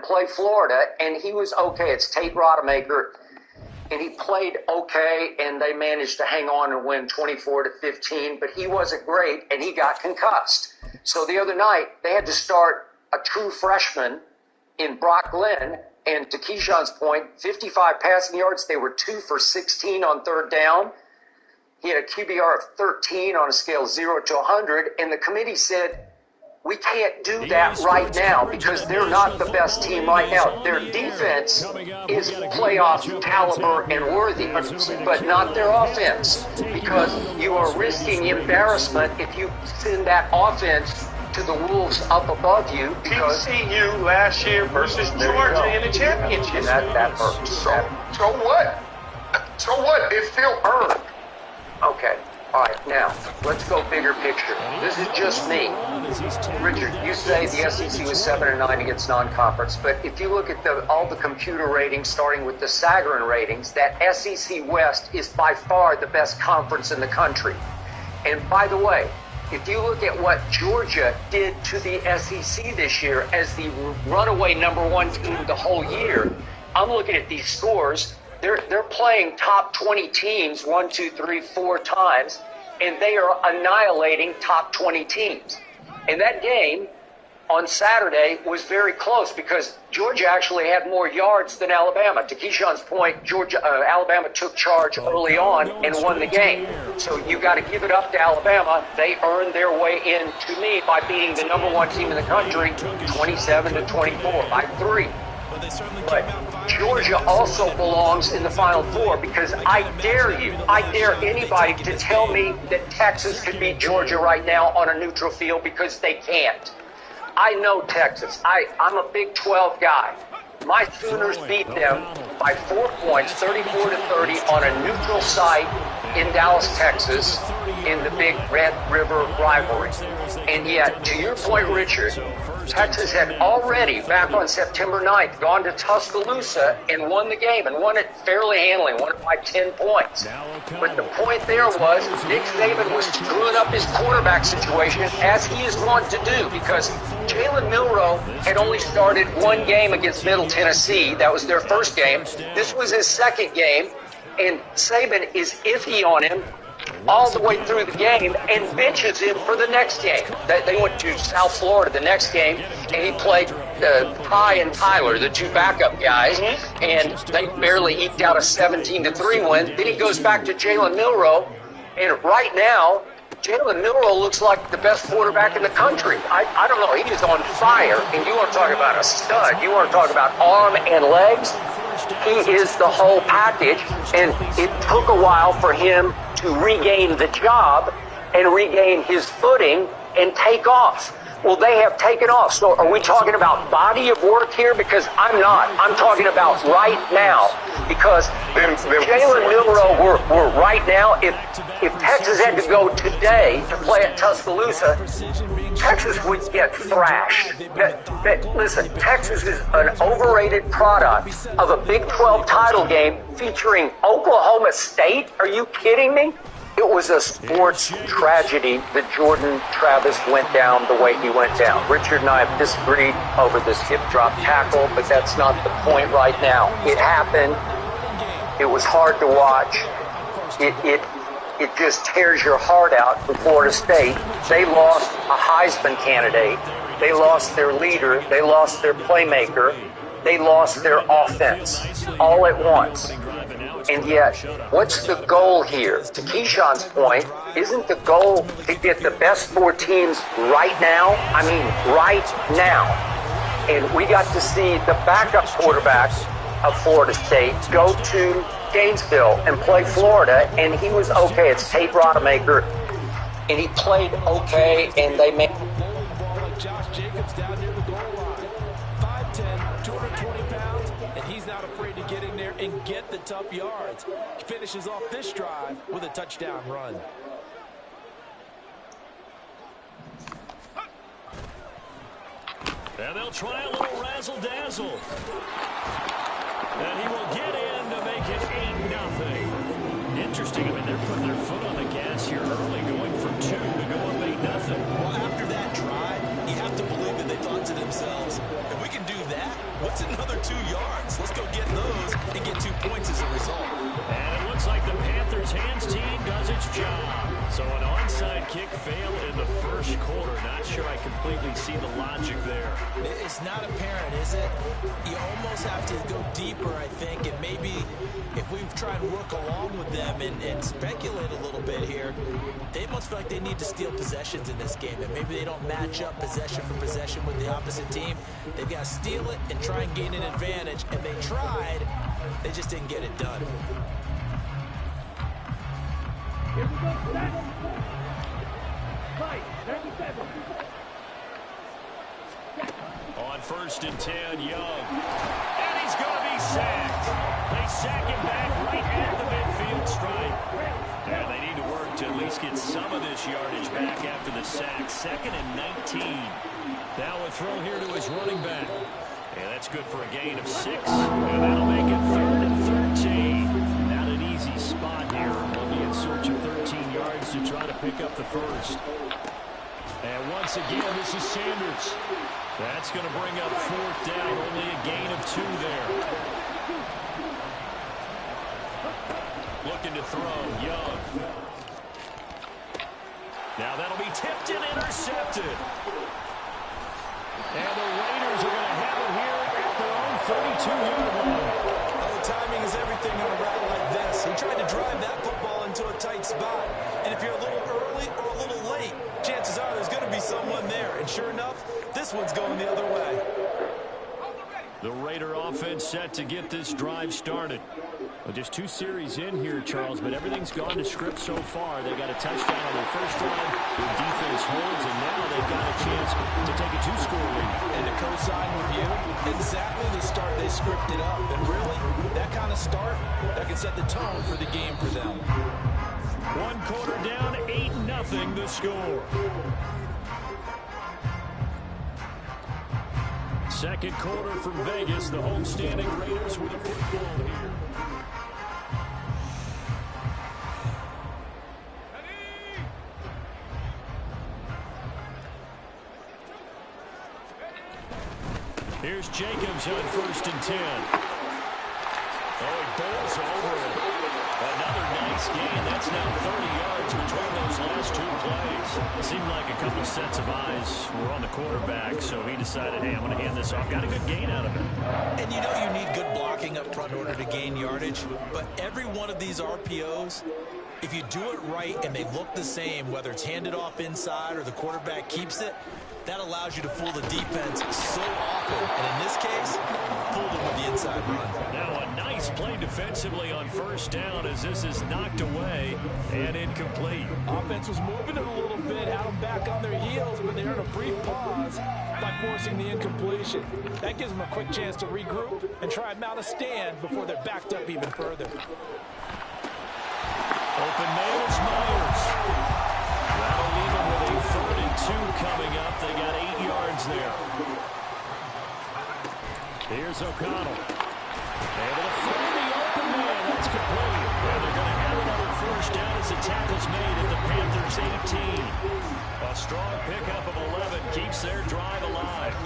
and play Florida, and he was okay. It's Tate Rodemaker, and he played okay, and they managed to hang on and win 24-15, but he wasn't great, and he got concussed. So the other night, they had to start a true freshman in Brock Glenn, and to Keyshawn's point, 55 passing yards. They were 2 for 16 on third down. He had a QBR of 13 on a scale of 0 to 100, and the committee said, we can't do that right now because they're not the best team right now. Their defense is playoff caliber and worthy, but not their offense, because you are risking embarrassment if you send that offense to the Wolves up above you. TCU last year versus Georgia in the championship. And that hurts. So what? So what? It's still earned. Okay. All right, now, let's go bigger picture. This is just me. Richard, you say the SEC was 7-9 against non-conference, but if you look at all the computer ratings, starting with the Sagarin ratings, that SEC West is by far the best conference in the country. And by the way, if you look at what Georgia did to the SEC this year as the runaway #1 team the whole year, I'm looking at these scores. They're playing top 20 teams 1, 2, 3, 4 times, and they are annihilating top 20 teams. And that game on Saturday was very close because Georgia actually had more yards than Alabama. To Keyshawn's point, Alabama took charge early on and won the game. So you got to give it up to Alabama. They earned their way in, to me, by beating the #1 team in the country, 27-24 by 3. But Georgia also belongs in the Final Four because I dare anybody to tell me that Texas could beat Georgia right now on a neutral field, because they can't. I know Texas. I'm a Big 12 guy. My Sooners beat them by 4 points, 34-30, on a neutral site in Dallas, Texas, in the big Red River rivalry. And yet, to your point, Richard, Texas had already, back on September 9th, gone to Tuscaloosa and won the game, and won it fairly handily, won it by 10 points. But the point there was Nick Saban was screwing up his quarterback situation, as he is wont to do, because Jalen Milroe had only started one game against Middle Tennessee. That was their first game. This was his second game, and Saban is iffy on him all the way through the game and benches him for the next game. They went to South Florida the next game, and he played Ty and Tyler, the 2 backup guys, and they barely eked out a 17-3 win. Then he goes back to Jalen Milroe, and right now, Jalen Milroe looks like the best quarterback in the country. I don't know. He is on fire, and you want to talk about a stud. You want to talk about arm and legs. He is the whole package, and it took a while for him to regain the job and regain his footing and take off. Well, they have taken off. So are we talking about body of work here? Because I'm not. I'm talking about right now. Because Jalen Milroe were right now. If Texas had to go today to play at Tuscaloosa, Texas would get thrashed. Listen, Texas is an overrated product of a Big 12 title game featuring Oklahoma State. Are you kidding me? It was a sports tragedy that Jordan Travis went down the way he went down. Richard and I have disagreed over this hip drop tackle, but that's not the point right now. It happened. It was hard to watch. It just tears your heart out for Florida State. They lost a Heisman candidate. They lost their leader. They lost their playmaker. They lost their offense all at once. And yet, what's the goal here? To Keyshawn's point, isn't the goal to get the best 4 teams right now? I mean, right now. And we got to see the backup quarterbacks of Florida State go to Gainesville and play Florida, and he was okay. It's Tate Rodemaker, and he played okay, and they made... Josh Jacobs down near the goal line. 5'10", 220 pounds, and he's not afraid to get in there and get the tough yards. He finishes off this drive with a touchdown run. And they'll try a little razzle-dazzle. And he will get in to make it 8-0. Interesting. I mean, they're putting their foot on the gas here early, going from 2 to go up 8-0. Well, after that drive, you have to believe that they thought to themselves, if we can do that, What's another 2 yards? Let's go get those and get 2 points as a result. And it looks like the Panthers' hands team does its job. So an onside kick fail in the first quarter. Not sure I completely see the logic there. It's not apparent, is it? You almost have to go deeper, I think, and maybe if we try and work along with them and speculate a little bit here, they must feel like they need to steal possessions in this game, and maybe they don't match up possession for possession with the opposite team. They've got to steal it and try and gain an advantage, and they tried. They just didn't get it done. Here we go, set. Fight, 37. On 1st and 10, Young. And he's going to be sacked. They sack him back right at the midfield stripe. And they need to work to at least get some of this yardage back after the sack. 2nd and 19. Now a throw here to his running back. And that's good for a gain of 6. And that'll make it 3rd and 13. Not an easy spot here. We'll be in search of 13 yards to try to pick up the first. And once again, this is Sanders. That's going to bring up 4th down. Only a gain of 2 there. Looking to throw, Young. Now that'll be tipped and intercepted. And the Raiders are going to have it here at their own 32-yard line. Oh, timing is everything on a route like this. He tried to drive that football into a tight spot. And if you're a little early or a little late, chances are there's going to be someone there. And sure enough, this one's going the other way. The Raider offense set to get this drive started. Well, just 2 series in here, Charles, but everything's gone to script so far. They got a touchdown on their first drive. The defense holds, and now they've got a chance to take a 2-score lead. And to co-sign with you, exactly the start they scripted up. And really, that kind of start, that can set the tone for the game for them. 1 quarter down, 8-0 the score. 2nd quarter from Vegas. The homestanding Raiders with a football here. Here's Jacobs on 1st and 10. Oh, he bowls over it. Another nice gain. That's now 30 yards between those last 2 plays. It seemed like a couple sets of eyes were on the quarterback, so he decided, hey, I'm going to hand this off. Got a good gain out of it. And you know you need good blocking up front in order to gain yardage, but every one of these RPOs, if you do it right and they look the same, whether it's handed off inside or the quarterback keeps it, that allows you to fool the defense so often. And in this case, fooled them with the inside run. Now a nice play defensively on 1st down as this is knocked away and incomplete. Offense was moving it a little bit, had them back on their heels, but they earned a brief pause by forcing the incompletion. That gives them a quick chance to regroup and try and mount a stand before they're backed up even further. Open man is Myers. That'll leave them with a 3rd and 2 coming up. They got 8 yards there. Here's O'Connell. Able to find the open man. That's complete. And they're going to have another 1st down as the tackle's made at the Panthers' 18. A strong pickup of 11 keeps their drive alive.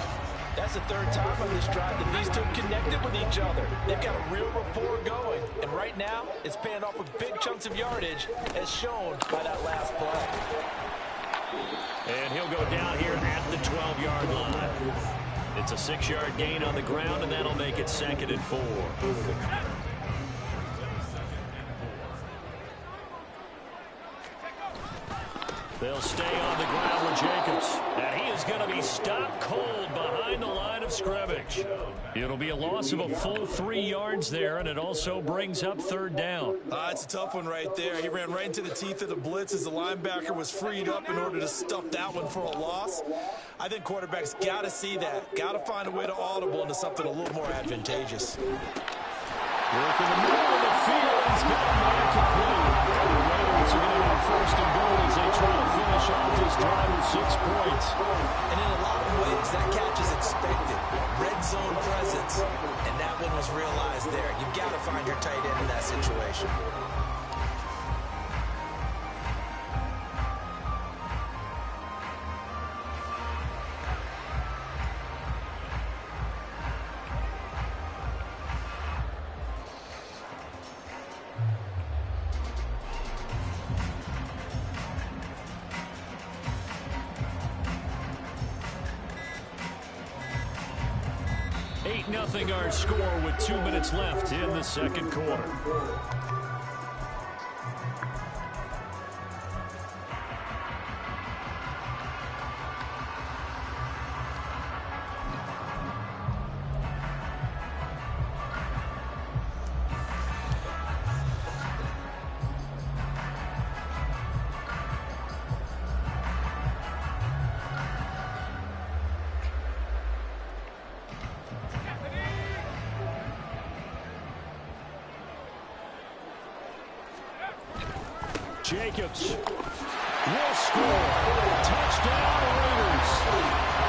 That's the 3rd time on this drive that these two connected with each other. They've got a real rapport going. And right now, it's paying off with big chunks of yardage, as shown by that last play. And he'll go down here at the 12-yard line. It's a 6-yard gain on the ground, and that'll make it 2nd and 4. They'll stay on the ground with Jacobs. And he is going to be stopped cold behind the line of scrimmage. It'll be a loss of a full 3 yards there, and it also brings up 3rd down. It's a tough one right there. He ran right into the teeth of the blitz as the linebacker was freed up in order to stuff that one for a loss. I think quarterbacks got to see that. Got to find a way to audible into something a little more advantageous. Work in the middle of the field. He's got a man complete. The Raiders are going to have 1st and goal as they try to finish off this drive with 6 points. And in a lot of ways, that catch is expected. Red zone presence, and that one was realized there. You've got to find your tight end in that situation. 8-0 our score with 2 minutes left in the second quarter. Jacobs will score. Touchdown, Raiders.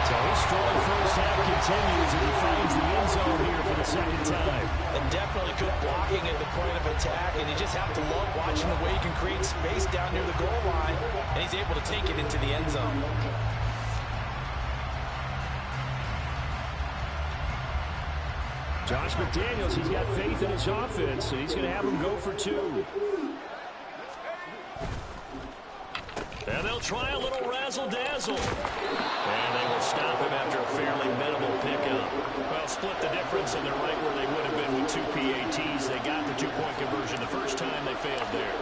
So his strong first half continues as he finds the end zone here for the second time. And definitely good blocking at the point of attack, and you just have to love watching the way he can create space down near the goal line, and he's able to take it into the end zone. Josh McDaniels, he's got faith in his offense, and he's going to have him go for 2. And they'll try a little razzle-dazzle. And they will stop him after a fairly minimal pickup. Well, split the difference, and they're right where they would have been with 2 PATs. They got the 2-point conversion the first time. They failed there.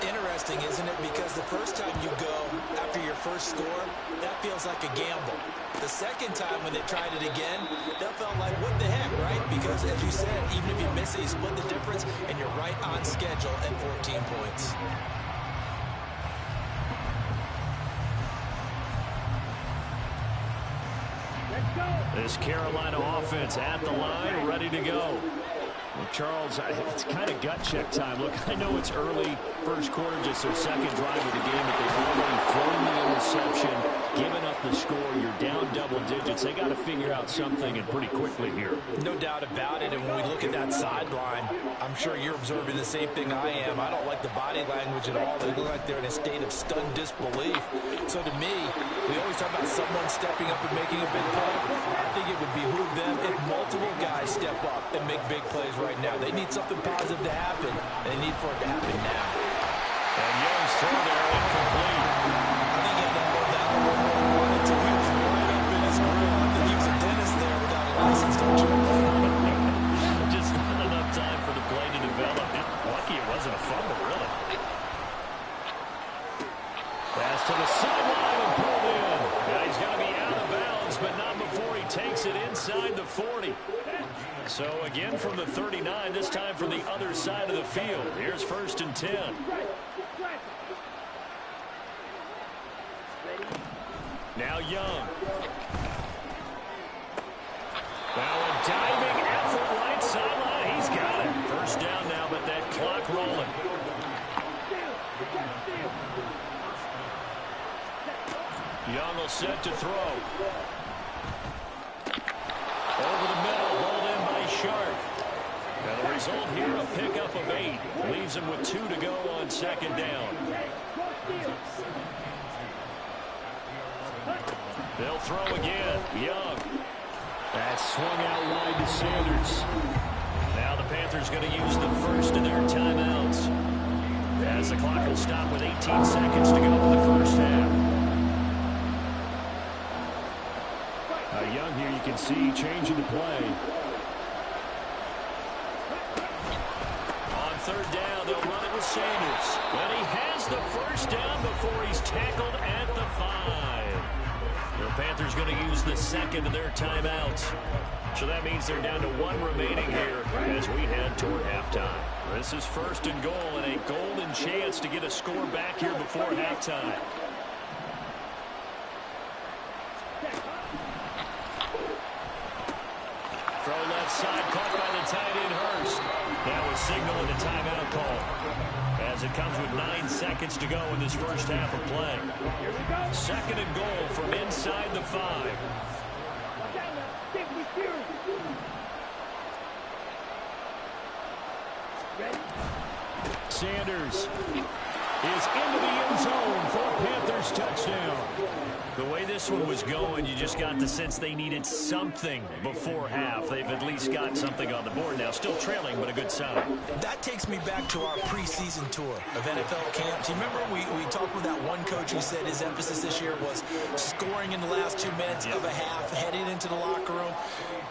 Interesting, isn't it? Because the first time you go after your first score, that feels like a gamble. The second time when they tried it again, that felt like, what the heck, right? Because, as you said, even if you miss it, you split the difference, and you're right on schedule at 14 points. This Carolina offense at the line, ready to go. Well, Charles, it's kind of gut check time. Look, I know it's early, first quarter, just their second drive of the game, but they've already thrown the interception, given up the score. You're down double digits. They got to figure out something, and pretty quickly here. No doubt about it, and when we look at that sideline, I'm sure you're observing the same thing I am. I don't like the body language at all. They look like they're in a state of stunned disbelief. So to me, we always talk about someone stepping up and making a big play. I think it would behoove them if multiple guys step up and make big plays right now. They need something positive to happen, and they need for it to happen now. And Young's throw there incomplete. I think he had that ball down wanted to. He was right up in his grill. I think he was a dentist there without a license, don't you? Just not enough time for the play to develop. Lucky it wasn't a fumble, really. Pass to the sideline and pulled in. Now he's going to be out of bounds, but not before he takes it inside the 40. So again from the 39, this time from the other side of the field. Here's 1st and 10. Now Young. Now a diving effort right sideline. He's got it. First down now, but that clock rolling. Young will set to throw. Over the middle, rolled in by Sharp. And the result here, a pickup of 8. Leaves him with 2 to go on second down. They'll throw again. Young. That's swung out wide to Sanders. Now the Panthers going to use the first of their timeouts, as the clock will stop with 18 seconds to go in the first half. Young here, you can see changing the play. On third down, they'll run it with Sanders. And he has the first down before he's tackled at the 5. The Panthers going to use the second of their timeouts. So that means they're down to 1 remaining here as we head toward halftime. This is 1st and goal, and a golden chance to get a score back here before halftime. Throw left side, caught by the tight end Hurst. That was signaling a timeout call, as it comes with 9 seconds to go in this first half of play. 2nd and goal from inside the 5. Sanders is into the end zone for Panthers. Panthers touchdown. The way this one was going, you just got the sense they needed something before half. They've at least got something on the board now. Still trailing, but a good sign. That takes me back to our preseason tour of NFL camps. You remember we talked with that one coach who said his emphasis this year was scoring in the last 2 minutes of a half, heading into the locker room.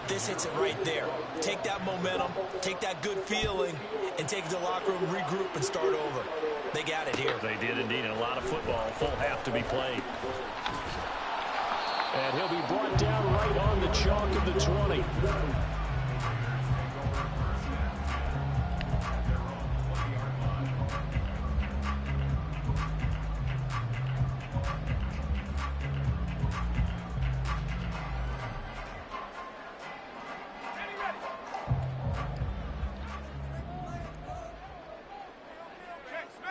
This hits it right there. Take that momentum, take that good feeling, and take it to the locker room, regroup, and start over. They got it here. They did indeed, and a lot of football, full half to be played. And he'll be brought down right on the chalk of the 20.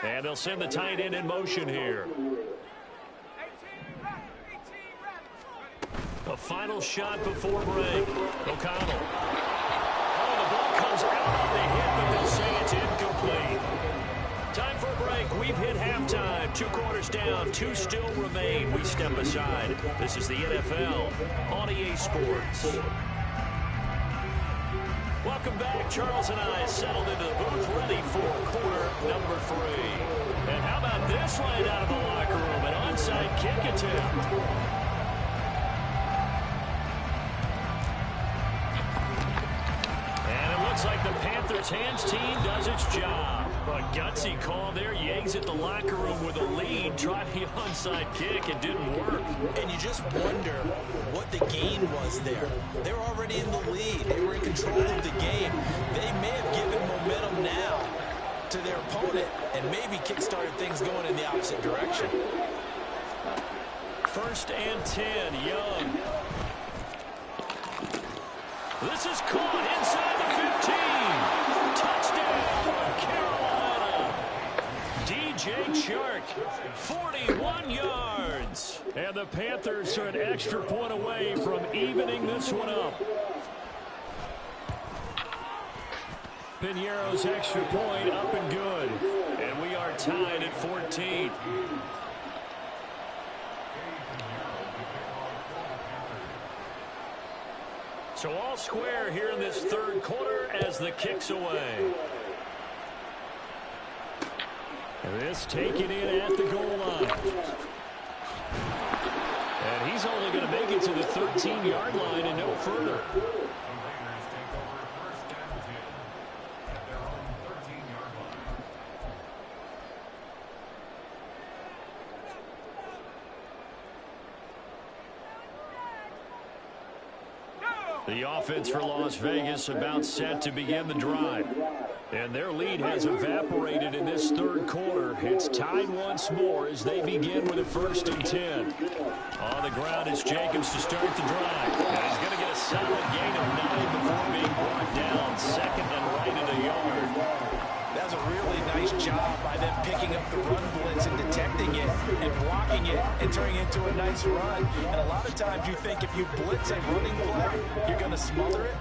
And they'll send the tight end in motion here. A final shot before break. O'Connell. Oh, the ball comes out on the hit, but they'll say it's incomplete. Time for a break. We've hit halftime. 2 quarters down. 2 still remain. We step aside. This is the NFL on EA Sports. Welcome back. Charles and I settled into the booth, ready for quarter number 3. And how about this right out of the locker room? An onside kick attempt. And it looks like the Panthers' hands team does its job. A gutsy call there. Yanks at the locker room with a lead. Tried the onside kick. It didn't work. And you just wonder what the gain was there. They were already in the lead. They were in control of the game. They may have given momentum now to their opponent and maybe kick-started things going in the opposite direction. 1st and 10, Young. This is caught inside the 15. Touchdown, Carolina. DJ Chark, 41 yards. And the Panthers are an extra point away from evening this one up. Piñeiro's extra point up and good. And we are tied at 14. So all square here in this 3rd quarter as the kick's away. And this taken in at the goal line. And he's only going to make it to the 13-yard line and no further. The offense for Las Vegas about set to begin the drive. And their lead has evaporated in this 3rd quarter. It's tied once more as they begin with a 1st and 10. On the ground is Jacobs to start the drive. And he's going to get a solid gain of 9 before being brought down. 2nd and right at a yard. That was a really nice job by them picking up the run blitz and detecting it and blocking it and turning it into a nice run. And a lot of times you think if you blitz a running play, you're going to smother it.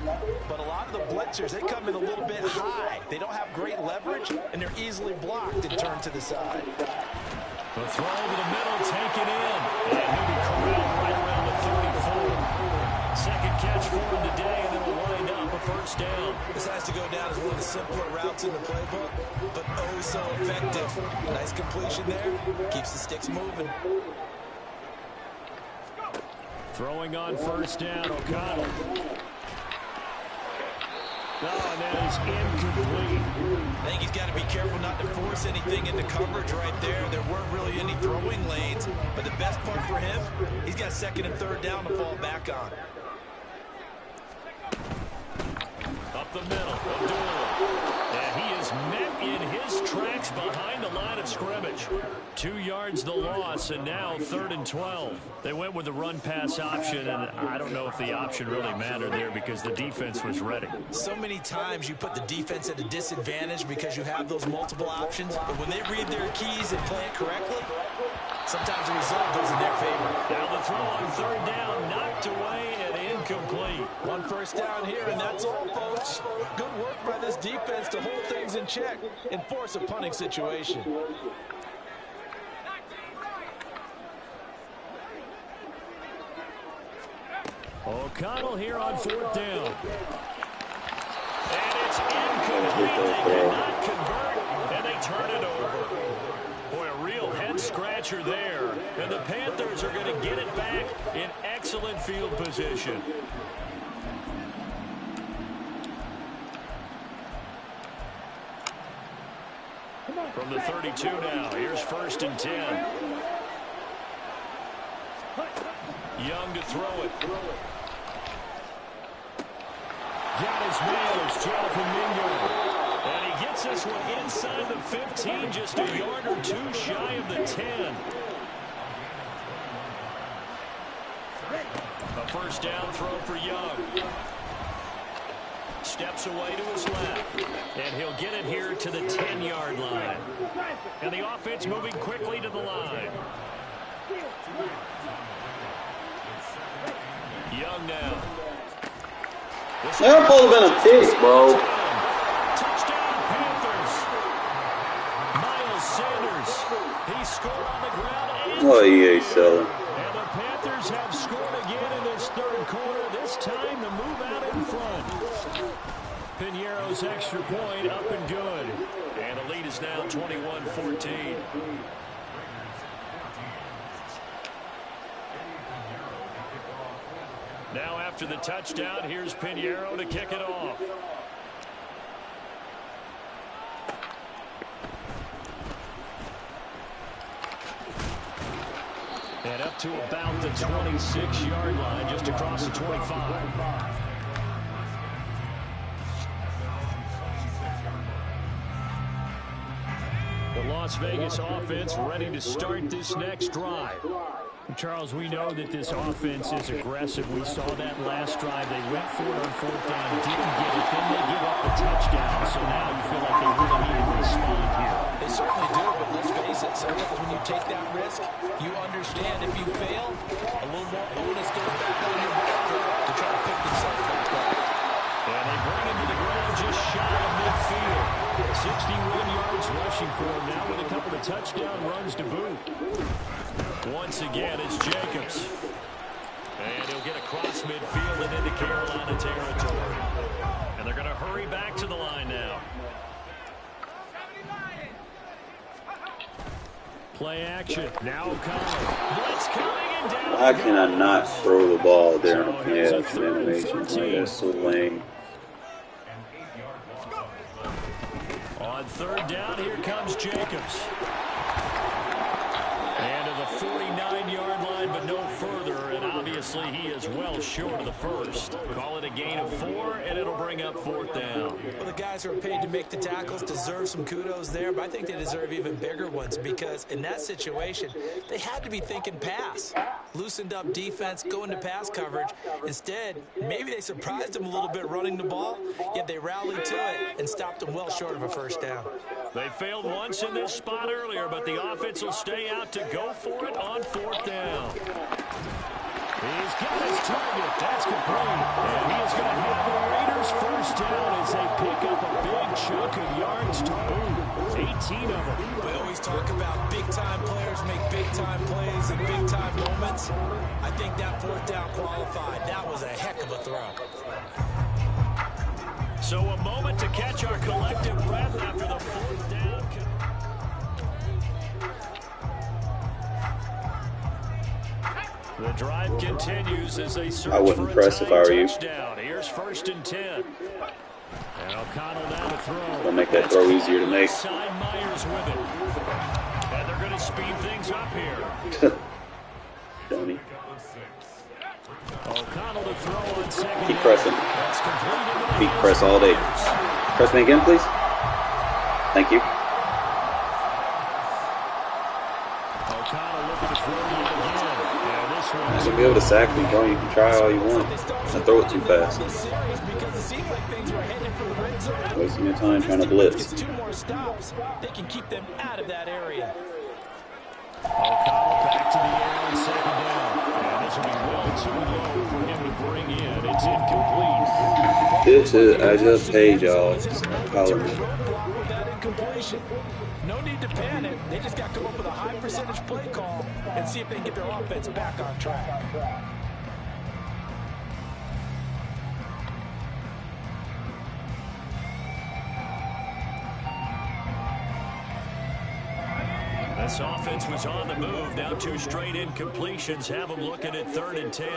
But a lot of the blitzers, they come in a little bit high. They don't have great leverage, and they're easily blocked and turned to the side. The throw over the middle, taken in. And he'll be corralled right around the 34. 2nd catch for him today, and then we'll wind up a 1st down. This has to go down as one of the simpler routes in the playbook, but oh so effective. Nice completion there. Keeps the sticks moving. Throwing on 1st down, O'Connell. Oh, and that is incomplete. I think he's got to be careful not to force anything into coverage right there. There weren't really any throwing lanes, but the best part for him, he's got 2nd and 3rd down to fall back on. Up the middle, Abdullah. And he is met in his tracks behind the line of scrimmage. 2 yards the loss, and now 3rd and 12. They went with the run-pass option, and I don't know if the option really mattered there because the defense was ready. So many times you put the defense at a disadvantage because you have those multiple options, but when they read their keys and play it correctly, sometimes the result goes in their favor. Now the throw on 3rd down, knocked away and incomplete. 1 1st down here, and that's all, folks. Good work by this defense to hold things in check and force a punting situation. O'Connell here on 4th down. And it's incomplete. They cannot convert, and they turn it over. Boy, a real head-scratcher there. And the Panthers are going to get it back in excellent field position. From the 32 now, here's 1st and 10. Young to throw it. Got his man, it's Jonathan Mingo. And he gets this one inside the 15, just a yard or two shy of the 10. A 1st down throw for Young. Steps away to his left. And he'll get it here to the 10-yard line. And the offense moving quickly to the line. Young now. They're both in a pick, bro. Touchdown Panthers. Miles Sanders. He scored on the ground. Oh, yeah, so. And the Panthers have scored again in this 3rd quarter. This time to move out in front. Piñeiro's extra point up and good. And the lead is now 21-14. Now after the touchdown, here's Piñeiro to kick it off. And up to about the 26-yard line, just across the 25. The Las Vegas offense ready to start this next drive. Charles, we know that this offense is aggressive. We saw that last drive. They went for it on 4th down, didn't get it. Then they give up the touchdown. So now you feel like they really need to respond here. They certainly do, but let's face it, sometimes when you take that risk, you understand if you fail, a little more onus goes back on your back to try to pick themselves back up. And they bring him to the ground just shy of midfield. 61 yards rushing for him now with a couple of touchdown runs to boot. Once again, it's Jacobs. And he'll get across midfield and into Carolina territory. And they're going to hurry back to the line now. Play action. Now O'Connell. Blitz coming and down. How can I not throw the ball there on pass animation? Like, that's so lame. On 3rd down, here comes Jacobs. And to the 49-yard line, but no further. And obviously, he is well short of the 1st. Call it a gain of 4, and it'll bring up 4th down. Well, the guys who are paid to make the tackles deserve some kudos there, but I think they deserve even bigger ones because in that situation, they had to be thinking pass. Loosened up defense, going to pass coverage. Instead, maybe they surprised them a little bit running the ball, yet they rallied to it and stopped them well short of a 1st down. They failed once in this spot earlier, but the offense will stay out to go for it on 4th down. He's got his target. That's complete. And he is going to have the Raiders 1st down as they pick up a big chunk of yards to boot. 18 of them. We always talk about big-time players make big-time plays and big-time moments. I think that 4th down qualified. That was a heck of a throw. So a moment to catch our collective breath after the 4th down. The drive continues as they search I wouldn't press if I were you. touchdown. Here's 1st and 10. And O'Connell now to throw. It'll make that throw easier to make. Side Myers with it. And they're going to speed things up here. Dummy. O'Connell to throw on 2nd. Keep pressing. That's complete. Keep press all day. Press me again, please. Thank you. O'Connell looking to throw it again. You're gonna be able to sack me, bro. You can try all you want. I throw it too fast. Wasting your time trying to blitz. 2 more stops. They can keep them out of that area. O'Connell back to the air on 2nd down. And this will be well too low for him to bring in. It's incomplete. I just paid y'all. Holler me. No need to panic. They just got to come up with a high percentage play call and see if they can get their offense back on track. This offense was on the move. Now 2 straight incompletions have them looking at 3rd and 10.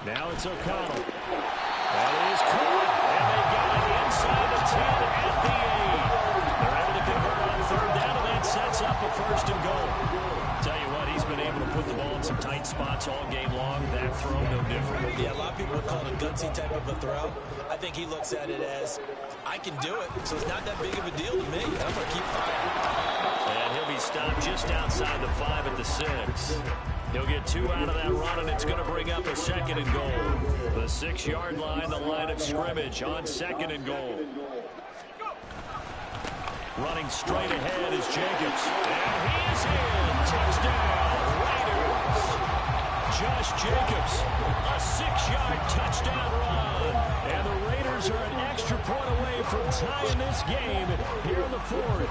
Now it's O'Connell. That is caught, and they got it inside the 10 at the 8. They're able to convert on 3rd down, and that sets up a 1st and goal. Tell you what, he's been able to put the ball in some tight spots all game long. That throw, no different. Yeah, a lot of people would call it a gutsy type of a throw. I think he looks at it as, I can do it, so it's not that big of a deal to me. I'm going to keep firing. And he'll be stopped just outside the 5 at the 6. He'll get 2 out of that run, and it's going to bring up a 2nd and goal. The 6-yard line, the line of scrimmage on 2nd and goal. Running straight ahead is Jacobs. And he is in. Touchdown, Raiders. Josh Jacobs, a 6-yard touchdown run. And the Raiders are an extra point away from tying this game here in the 4th.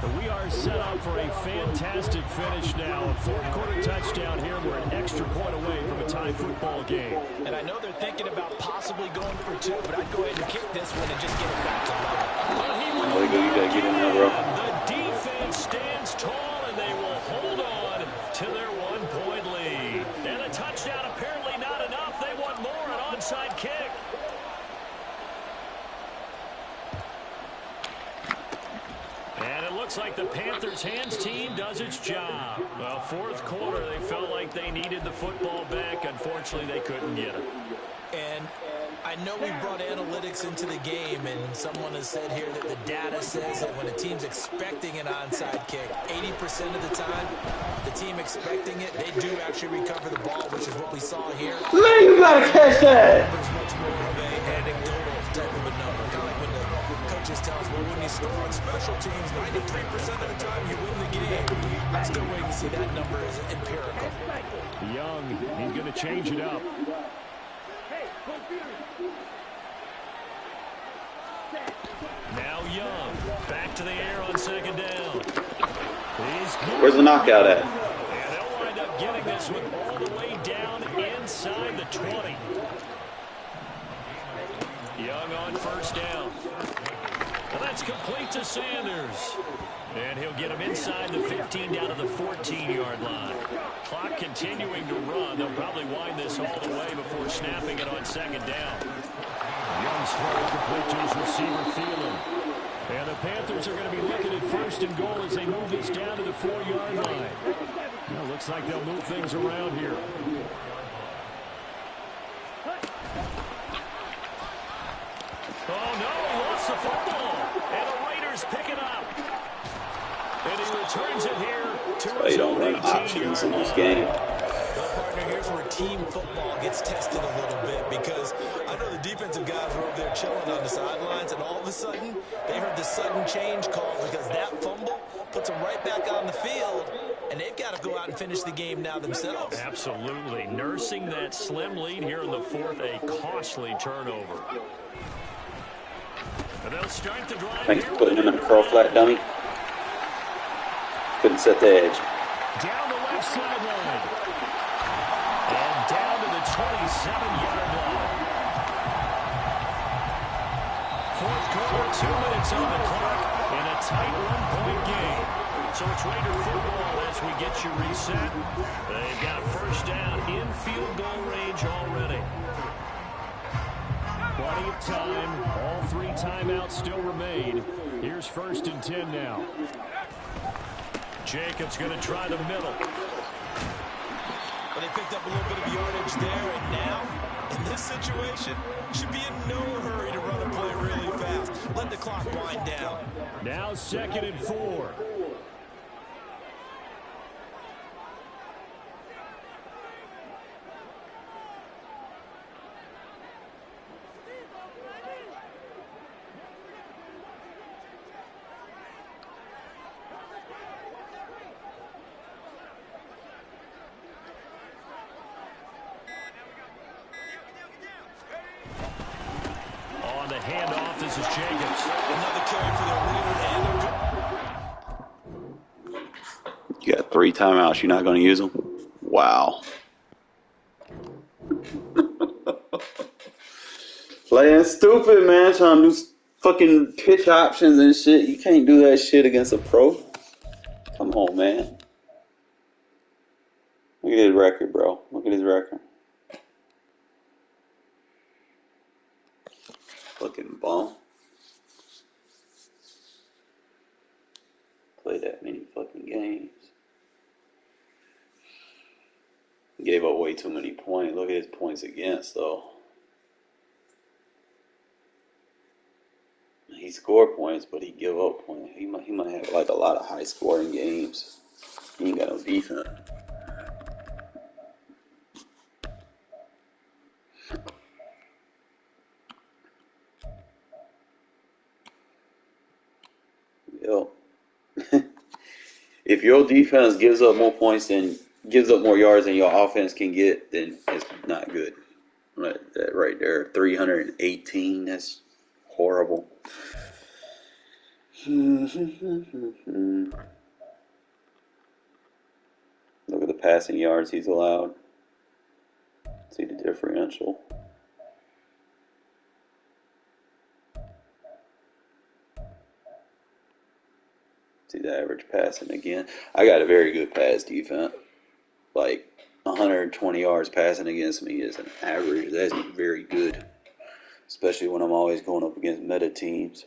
But we are set up for a fantastic finish now. A 4th-quarter touchdown here. We're an extra point away from a tie football game. And I know they're thinking about possibly going for 2, but I'd go ahead and kick this one and just get it back to level. There you go. You got to get in there, bro. The defense stands tall, and they will hold on to their 1-point lead. And a touchdown apparently not enough. They want more, an onside kick. And it looks like the Panthers' hands team does its job. Well, 4th quarter, they felt like they needed the football back. Unfortunately, they couldn't get it. And I know we brought analytics into the game, and someone has said here that the data says that when a team's expecting an onside kick, 80% of the time, the team expecting it, they do actually recover the ball, which is what we saw here. Man, you got to catch that! It's much more of a anecdotal type of a number. Kind of like when the coaches tell us, well, when you score on special teams, 93% of the time you win the game. I'm still waiting to see that number is empirical. Young, he's going to change it up. Now Young, back to the air on 2nd down. Where's the knockout at? And they'll wind up getting this one all the way down inside the 20. Young on 1st down. And that's complete to Sanders. And he'll get him inside the 15 down to the 14-yard line. Clock continuing to run. They'll probably wind this all the way before snapping it on 2nd down. Young's throw complete to his receiver, Thielen. And the Panthers are going to be looking at 1st and goal as they move this down to the 4-yard line. Well, looks like they'll move things around here. Oh, no, he lost the football. And the Raiders pick it up. And he returns it here to his own 18-yard in this game. Well, partner, here's where team football gets tested a little bit, because I know the defensive guys were over there chilling on the sidelines, and all of a sudden, they heard the sudden change call because that fumble puts them right back on the field, and they've got to go out and finish the game now themselves. Absolutely. Nursing that slim lead here in the 4th, a costly turnover. And they'll start the drive. Thanks for putting him in a curl flat, dummy. Couldn't set the edge. Down the left sideline. And down to the 27-yard line. 4th quarter, 2 minutes on the clock, in a tight 1-point game. So it's Raider football as we get you reset. They've got 1st down in field goal range already. Plenty of time. All 3 timeouts still remain. Here's 1st and 10 now. Jacobs going to try the middle. Well, they picked up a little bit of yardage there, and now, in this situation, should be in no hurry to run a play really fast. Let the clock wind down. Now 2nd and 4. Handoff, this is Jacobs. Another carry for the leader. And You got 3 timeouts. You're not going to use them? Wow. Playing stupid, man. Trying to do fucking pitch options and shit. You can't do that shit against a pro. Come on, man. Look at his record, bro. Look at his record. Fucking bum. Played that many fucking games. Gave up way too many points. Look at his points against, though. He scored points, but he give up points. He might have like a lot of high scoring games. He ain't got no defense. Yo. If your defense gives up more points than gives up more yards than your offense can get, then it's not good. That right there, 318. That's horrible. Look at the passing yards he's allowed. See the differential. See the average passing again. I got a very good pass defense. Like 120 yards passing against me is an average. That's very good. Especially when I'm always going up against meta teams.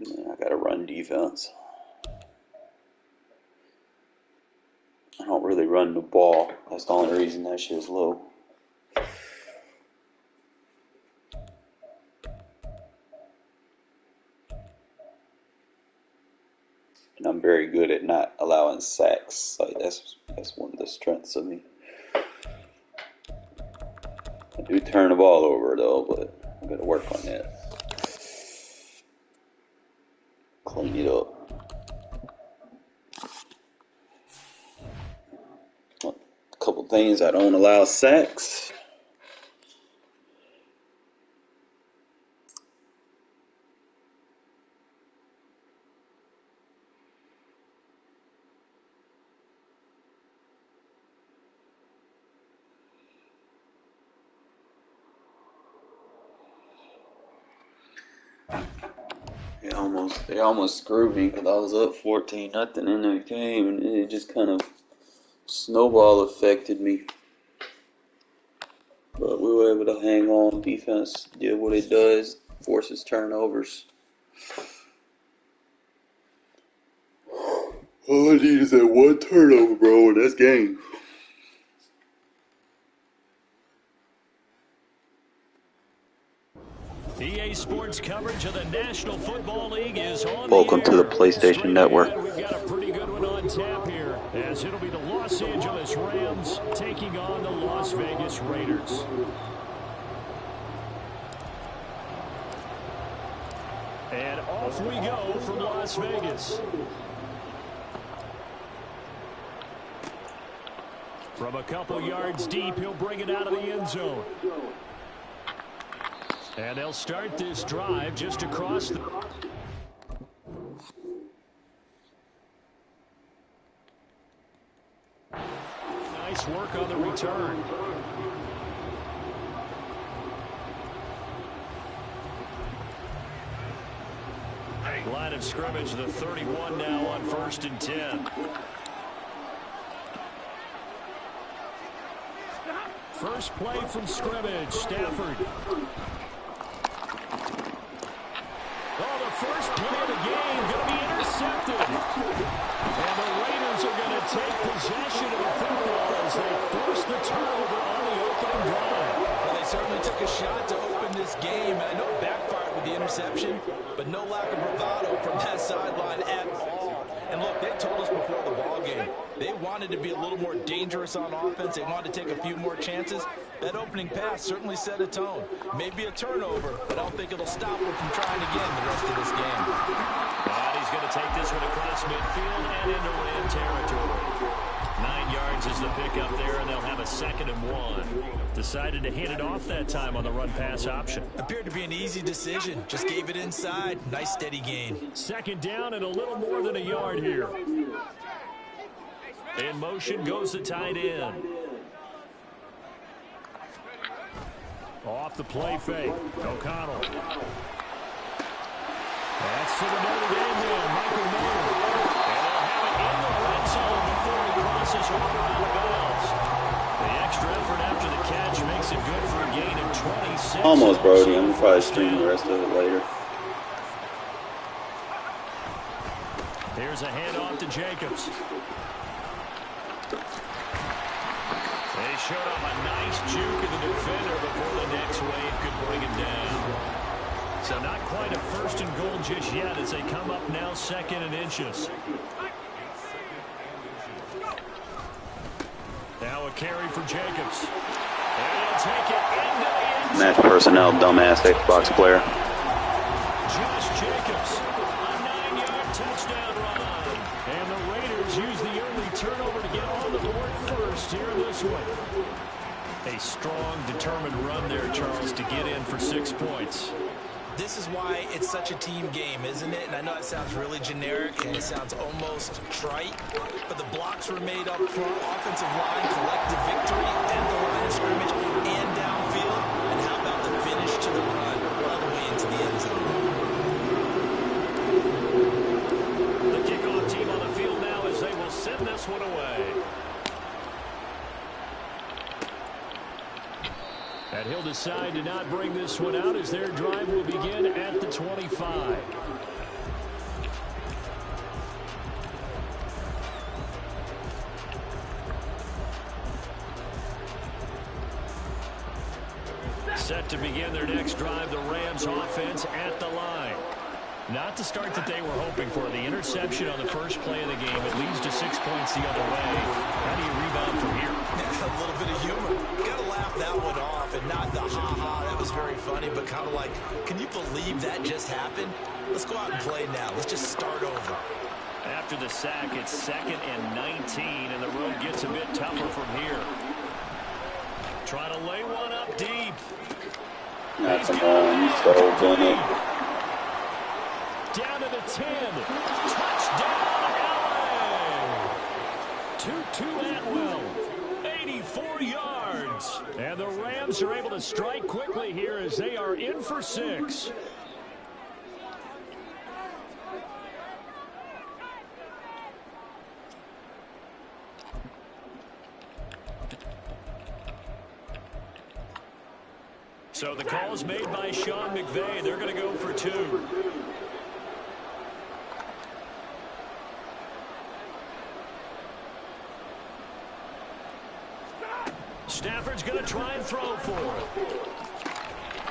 I got to run defense. I don't really run the ball. That's the only reason that shit's low. And I'm very good at not allowing sacks. Like that's one of the strengths of me. I do turn the ball over though, but I gotta work on that. Clean it up. A couple things I don't allow sacks. They almost screwed me because I was up 14-0 in that game, and it just kind of snowball affected me. But we were able to hang on. Defense did what it does, forces turnovers. All I need is that one turnover, bro, and that's game. EA Sports coverage of the National Football League is on. Welcome to the PlayStation Network. We've got a pretty good one on tap here, as it'll be the Los Angeles Rams taking on the Las Vegas Raiders. And off we go from Las Vegas. From a couple yards deep, he'll bring it out of the end zone. And they'll start this drive just across the... Nice work on the return. Line of scrimmage, the 31 now on 1st and 10. First play from scrimmage, Stafford. Oh, the first play of the game going to be intercepted. And the Raiders are going to take possession of the football as they force the turnover on the opening drive. Well, they certainly took a shot to open this game. I know it backfired with the interception, but no lack of bravado from that sideline at all. And look, they told us before the ball game, they wanted to be a little more dangerous on offense. They wanted to take a few more chances. That opening pass certainly set a tone. Maybe a turnover, but I don't think it'll stop them from trying again the rest of this game. And he's going to take this one across midfield and into Ram territory. 9 yards is the pickup there, and they'll have a 2nd and 1. Decided to hand it off that time on the run-pass option. Appeared to be an easy decision. Just gave it inside. Nice steady gain. 2nd down and a little more than a yard here. In motion goes the tight end. Off the play fake. O'Connell. That's for the Notre Dame man, Michael Mayer. And they'll have it in the red zone before he crosses over out of bounds. The extra effort after the catch makes it good for a gain of 26. Almost, Brody. I'm going to probably stream the rest of it later. Here's a handoff to Jacobs. They showed off a nice juke of the defender before the next wave could bring him down. So not quite a first and goal just yet as they come up now second and inches. Now a carry for Jacobs. And he'll take it into the end zone. Match personnel, dumbass Xbox player. Josh Jacobs, a 9-yard touchdown run. And the Raiders use the early turnover to get on the board first here in this one. A strong, determined run there, Charles, to get in for 6 points. This is why it's such a team game, isn't it? And I know it sounds really generic and it sounds almost trite, but the blocks were made up front, offensive line, collective victory, and the line of scrimmage, and downfield. And how about the finish to the run all the way into the end zone? The kickoff team on the field now as they will send this one away. And he'll decide to not bring this one out as their drive will begin at the 25. Set to begin their next drive, the Rams offense at the line. Not the start that they were hoping for. The interception on the first play of the game. It leads to 6 points the other way. How do you rebound from here? A little bit of humor. Got to laugh that one off and not the ha-ha. That was very funny, but kind of like, can you believe that just happened? Let's go out and play now. Let's just start over. After the sack, it's 2nd and 19, and the road gets a bit tougher from here. Trying to lay one up deep. That's come on, you stole Bennett. Down to the 10. Touchdown, LA! Tutu Atwell, 84 yards. And the Rams are able to strike quickly here as they are in for 6. So the call is made by Sean McVay. They're going to go for 2. Stafford's going to try and throw for it.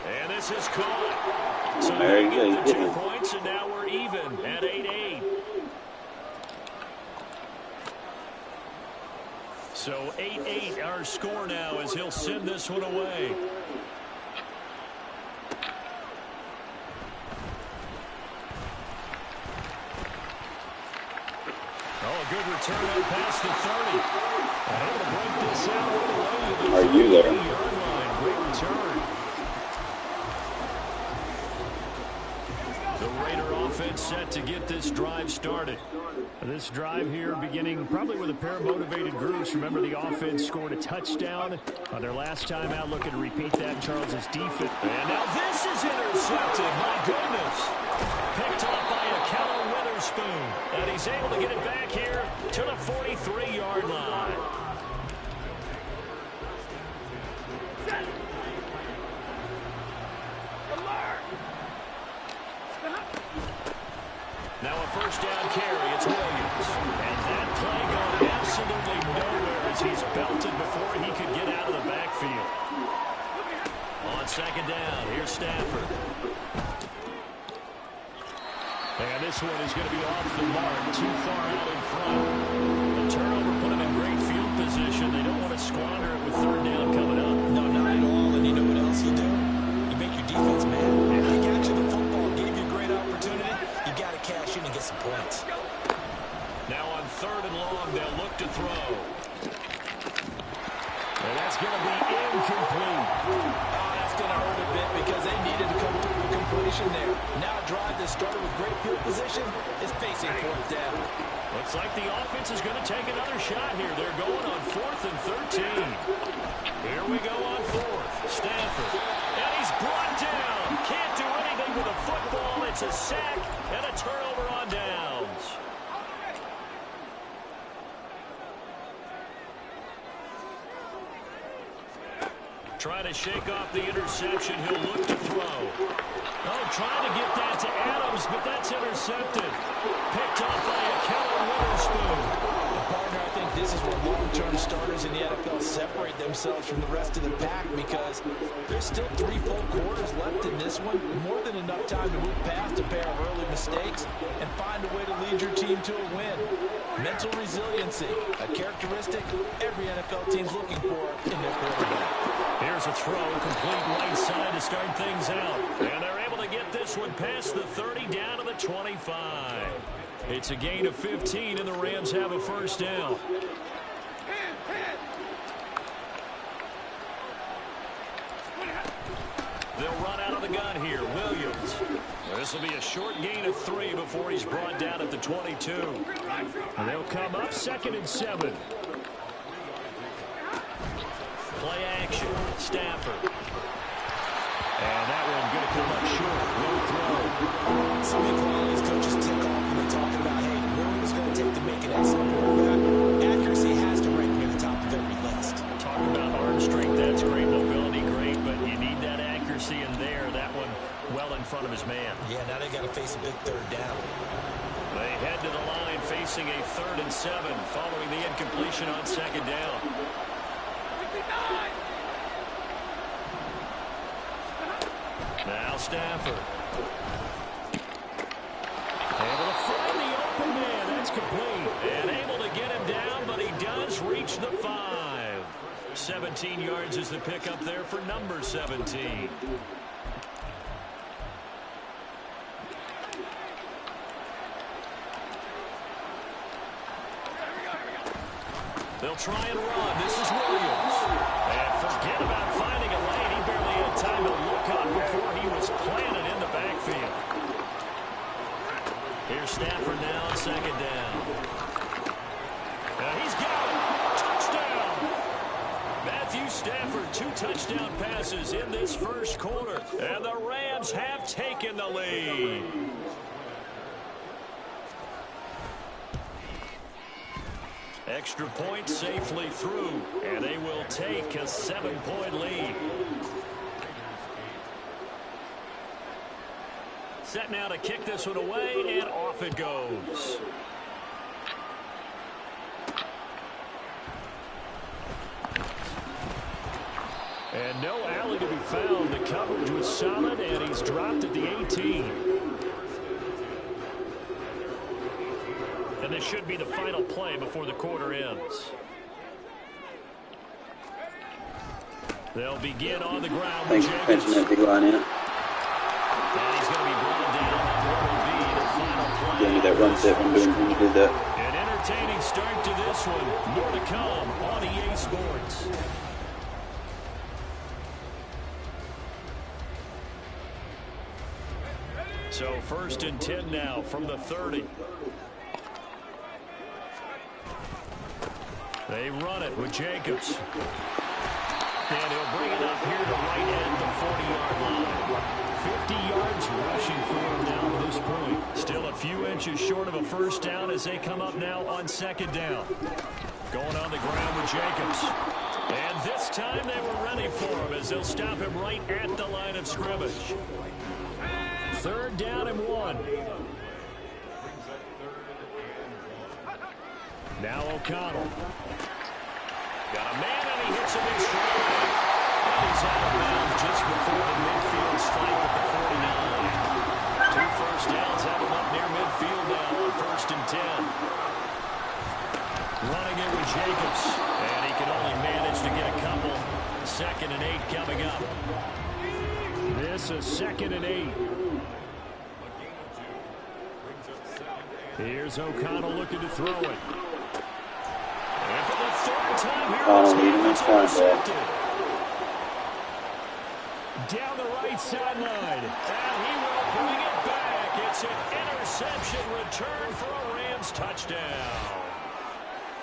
And this is caught. So there you they go. get the 2 points, and now we're even at 8-8. So 8-8 our score now as he'll send this one away. Oh, a good return up past the 30. Able to break this out all the way to the Are you there? 40-yard line. Great return. The Raider offense set to get this drive started. This drive here beginning probably with a pair of motivated groups. Remember, the offense scored a touchdown on their last time out. Looking to repeat that. Charles's defense. And now this is intercepted. My goodness. Picked off by Akello Witherspoon. And he's able to get it back here to the 43-yard line. Now a first down carry. It's Williams. And that play going absolutely nowhere as he's belted before he could get out of the backfield. On second down, here's Stafford. And this one is going to be off the mark, too far out in front. The turnover put him in great field position. They don't want to squander it with third down coming up. No, not at all. And you know what else you do? You make your defense mad. They got you the football, gave you a great opportunity. You got to cash in and get some points. Now on third and long, they'll look to throw. And that's going to be incomplete. Oh, that's going to hurt a bit because they needed to come through the completion there. Now a drive that started with great field position is facing fourth down. Looks like the offense is going to take another shot here. They're going on 4th and 13. Here we go on 4th. Stafford. And he's brought down. Can't do anything with a football. It's a sack. trying to shake off the interception. He'll look to throw. Oh, trying to get that to Adams, but that's intercepted. Picked off by a Keller Witherspoon. Partner, I think this is where long-term starters in the NFL separate themselves from the rest of the pack because there's still 3 full quarters left in this one. More than enough time to move past a pair of early mistakes and find a way to lead your team to a win. Mental resiliency, a characteristic every NFL team's looking for in their quarterback. Here's a throw, complete right side to start things out. And they're able to get this one past the 30 down to the 25. It's a gain of 15, and the Rams have a first down. They'll run out of the gun here. Williams. This will be a short gain of 3 before he's brought down at the 22. And they'll come up 2nd and 7. Play action. Stafford. And that one going to come up short. Low throw. Some big qualities coaches tick off when they're talking about, hey, what is going to take to make an excellent quarterback? Accuracy has to rank near the top of every list. Talk about arm strength. That's great. Mobility, great. But you need that accuracy in there. That one well in front of his man. Yeah, now they got to face a big 3rd down. They head to the line facing a 3rd and 7 following the incompletion on 2nd down. Now Stafford. Able to find the open man. That's complete. And able to get him down, but he does reach the 5. 17 yards is the pickup there for number 17. They'll try and run. This is Williams. And forget about finding a lane. He barely had time to look up before he was planted in the backfield. Here's Stafford now on 2nd down. He's got it. Touchdown. Matthew Stafford, 2 touchdown passes in this first quarter. And the Rams have taken the lead. Extra point safely through, and they will take a 7-point lead. Set now to kick this one away, and off it goes. And no alley to be found. The coverage was solid, and he's dropped at the 18. And this should be the final play before the quarter ends. They'll begin on the ground with Jenkins. Thanks for catching that big line in. And he's going to be brought down on what will be the final play. Give me that run set from doing when you did that. An entertaining start to this one. More to come on EA Sports. So 1st and 10 now from the 30. They run it with Jacobs. And he'll bring it up here to right at the 40-yard line. 50 yards rushing for him now to this point. Still a few inches short of a first down as they come up now on 2nd down. Going on the ground with Jacobs. And this time they were ready for him as they'll stop him right at the line of scrimmage. 3rd down and 1. Now O'Connell. Got a man and he hits him in stride. And he's out of bounds just before the midfield stripe at the 49. 2 first downs have him up near midfield now on 1st and 10. Running it with Jacobs. And he can only manage to get a couple. 2nd and 8 coming up. This is 2nd and 8. Here's O'Connell looking to throw it. And for the 3rd time here, it's intercepted. Down the right sideline. And he will bring it back. It's an interception return for a Rams touchdown.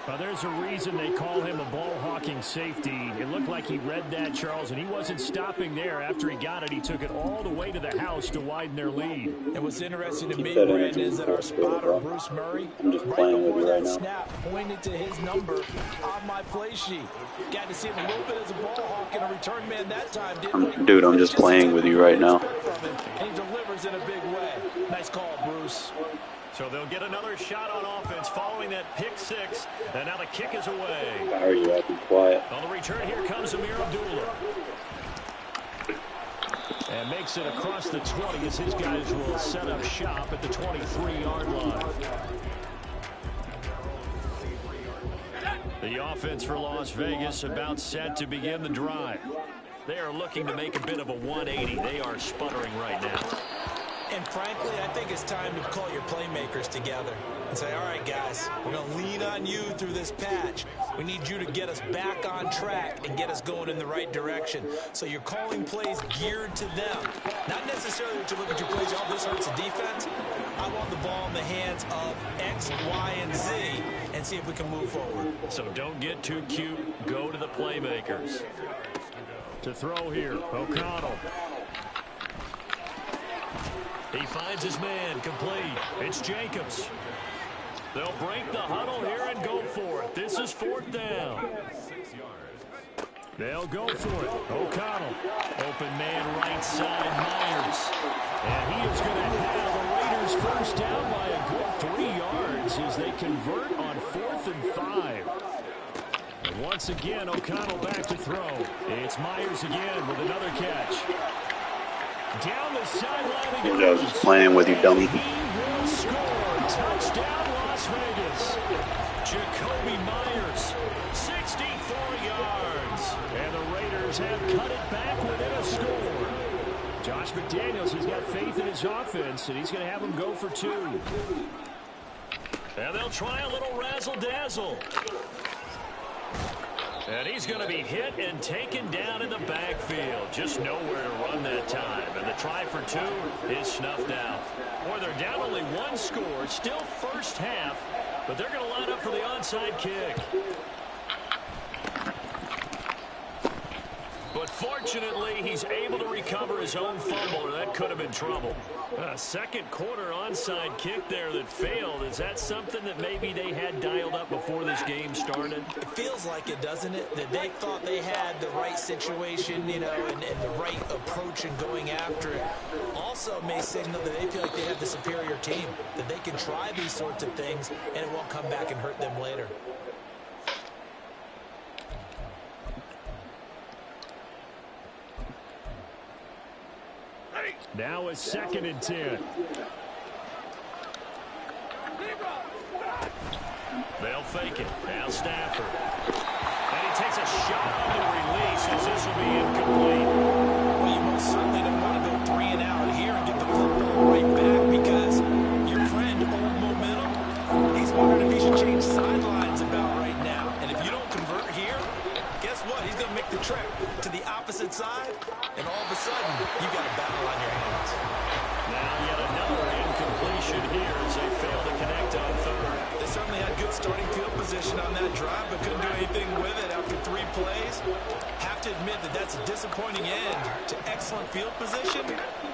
Well, there's a reason they call him a ball-hawking safety. It looked like he read that, Charles, and he wasn't stopping there. After he got it, he took it all the way to the house to widen their lead. And what's interesting to me, Brandon, is that our spotter, Bruce Murray, right before that snap, pointed to his number on my play sheet. Got to see him a little bit as a ball hawk and a return man that time. Dude, I'm just playing with you right now. And he delivers in a big way. Nice call, Bruce. So they'll get another shot on offense following that pick six. And now the kick is away. Why are you acting quiet? On the return, here comes Amir Abdullah. And makes it across the 20 as his guys will set up shop at the 23-yard line. The offense for Las Vegas about set to begin the drive. They are looking to make a bit of a 180. They are sputtering right now. And frankly, I think it's time to call your playmakers together and say, all right, guys, we're going to lean on you through this patch. We need you to get us back on track and get us going in the right direction. So you're calling plays geared to them. Not necessarily that you look at your plays, oh, this hurts the defense. I want the ball in the hands of X, Y, and Z and see if we can move forward. So don't get too cute. Go to the playmakers. To throw here, O'Connell. He finds his man, complete. It's Jacobs. They'll break the huddle here and go for it. This is 4th down. They'll go for it. O'Connell. Open man right side, Myers. And he is going to have the Raiders first down by a good 3 yards as they convert on 4th and 5. And once again, O'Connell back to throw. It's Myers again with another catch. Down the sideline again. I was just playing with you, dummy. He will score. Touchdown, Las Vegas. Jacoby Myers, 64 yards. And the Raiders have cut it back within a score. Josh McDaniels, he's got faith in his offense, and he's going to have them go for 2. And they'll try a little razzle-dazzle. And he's going to be hit and taken down in the backfield. Just nowhere to run that time. And the try for 2 is snuffed out. Boy, they're down only 1 score. Still first half. But they're going to line up for the onside kick. But fortunately, he's able to recover his own fumble, or that could have been trouble. Second quarter onside kick there that failed. Is that something that maybe they had dialed up before this game started? It feels like it, doesn't it? That they thought they had the right situation, you know, and the right approach in going after it. Also may signal that they feel like they have the superior team, that they can try these sorts of things, and it won't come back and hurt them later. Now it's 2nd and 10. They'll fake it. Now Stafford. And he takes a shot on the release as this will be incomplete. Well, you most certainly don't want to go 3 and out here and get the football right back because your friend, Old Momentum, he's wondering if he should change sidelines about right now. And if you don't convert here, guess what? He's going to make the trek to the opposite side, and all of a sudden, you got a battle on your hands. Now yet another incompletion here as they fail to connect on 3rd. They certainly had good starting field position on that drive, but couldn't do anything with it after 3 plays. Have to admit that that's a disappointing end to excellent field position.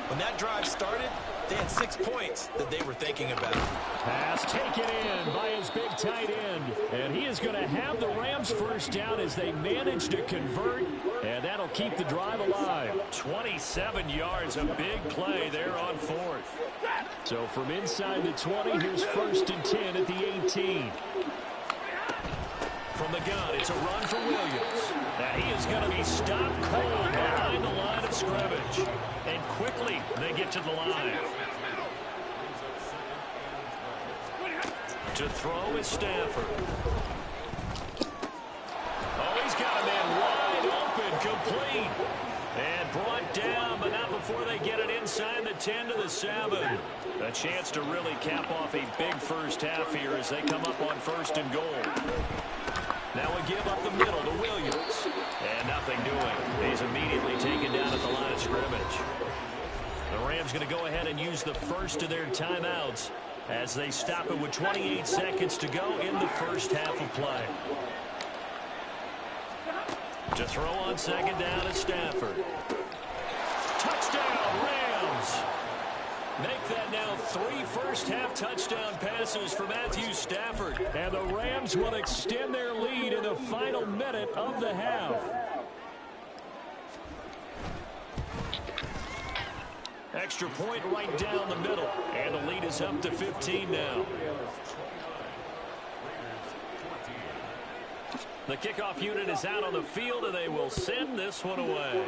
When that drive started, they had 6 points that they were thinking about. Pass taken in by his big tight end. And he is going to have the Rams first down as they manage to convert. And that'll keep the drive alive. 27 yards, a big play there on 4th. So from inside the 20, here's 1st and 10 at the 18. From the gun, it's a run for Williams. And he is going to be stopped cold behind the line of scrimmage. And quickly, they get to the line. To throw is Stafford. Oh, he's got a man wide open, complete. And brought down, but not before they get it inside the 10 to the 7. A chance to really cap off a big first half here as they come up on 1st and goal. Now we give up the middle to Williams. And nothing doing. He's immediately taken down at the line of scrimmage. The Rams going to go ahead and use the first of their timeouts as they stop it with 28 seconds to go in the first half of play. To throw on second down is Stafford. Touchdown, Rams! Make that now 3 first-half touchdown passes for Matthew Stafford. And the Rams will extend their lead in the final minute of the half. Extra point right down the middle. And the lead is up to 15 now. The kickoff unit is out on the field, and they will send this one away.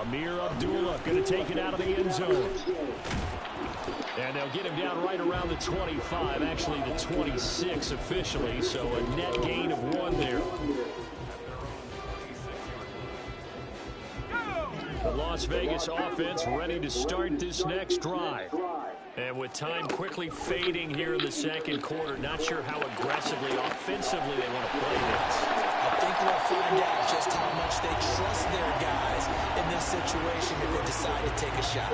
Amir Abdullah going to take it out of the end zone. And they'll get him down right around the 25, actually the 26 officially, so a net gain of 1 there. The Las Vegas offense ready to start this next drive. And with time quickly fading here in the second quarter, not sure how aggressively, offensively they want to play this. I think we'll find out just how much they trust their guys in this situation if they decide to take a shot.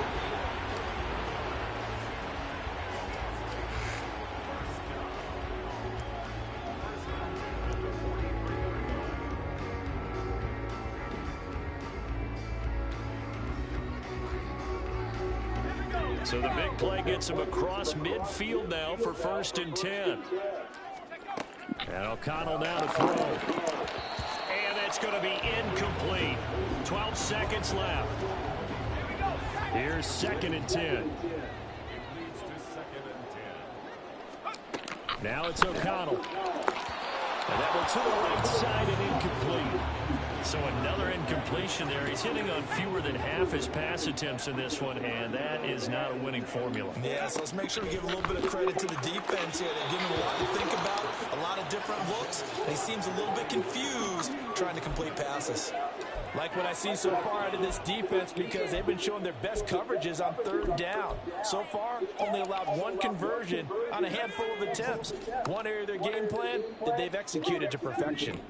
So the big play gets him across midfield now for 1st and 10. And O'Connell now to throw. And that's going to be incomplete. 12 seconds left. Here's 2nd and 10. Now it's O'Connell. And that one to the right side and incomplete. So another incompletion there. He's hitting on fewer than half his pass attempts in this one, and that is not a winning formula. Yeah, so let's make sure we give a little bit of credit to the defense here. They're giving him a lot to think about, a lot of different looks. He seems a little bit confused trying to complete passes. Like what I see so far out of this defense, because they've been showing their best coverages on 3rd down. So far, only allowed 1 conversion on a handful of attempts. One area of their game plan that they've executed to perfection.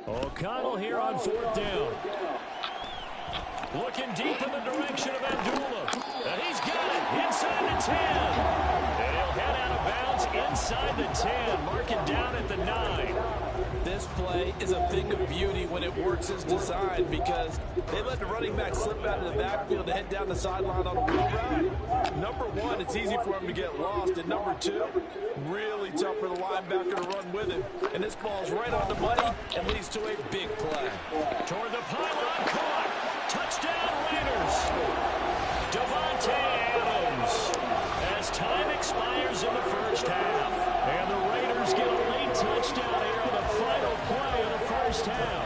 O'Connell here on 4th down. Looking deep in the direction of Abdullah. And he's got it inside the 10. And he'll head out of bounds inside the 10. Mark it down at the 9. This play is a thing of beauty when it works as designed, because they let the running back slip out of the backfield to head down the sideline on a wheel route. Number 1, it's easy for him to get lost. And number 2, really tough for the linebacker to run with him. And this ball's right on the money and leads to a big play. Toward the pylon, caught. Touchdown Raiders. Devontae Adams. As time expires in the first half. And the Raiders get a late touchdown here on the final play of the first half.